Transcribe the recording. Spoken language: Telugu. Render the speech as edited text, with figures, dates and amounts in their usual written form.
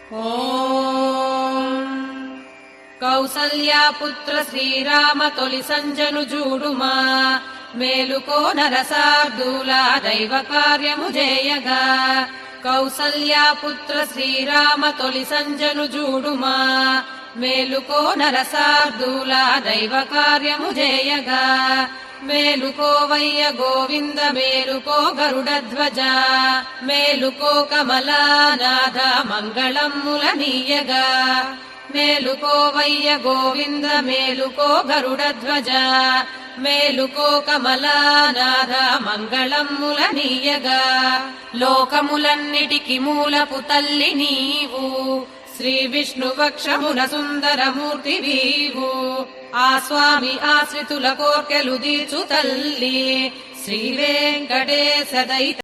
ఓం కౌసల్యాపుత్ర శ్రీరామ తొలి సంజను జూడుమా మేలుకో నరసార్దూల దైవ కార్యము జేయగా కౌసల్యాపుత్ర శ్రీరామ తొలి సంజను జూడుమా మేలుకో నరసార్దూల దైవ కార్యము జేయగా మేలుకోవయ్య గోవింద మేలుకో గరుడధ్వజ మేలుకో కమలానాథ మంగళమ్ముల నీయగా మేలుకోవయ్య గోవింద మేలుకో గరుడధ్వజ మేలుకో కమలానాథ మంగళమ్ముల నీయగా లోకములన్నిటికి మూలపు తల్లి నీవు శ్రీ విష్ణు వక్షమున సుందరమూర్తి వీవు ఆ స్వామి ఆశ్రితుల కోర్కెలు దీర్చు తల్లి శ్రీ వెంకటేశ దైత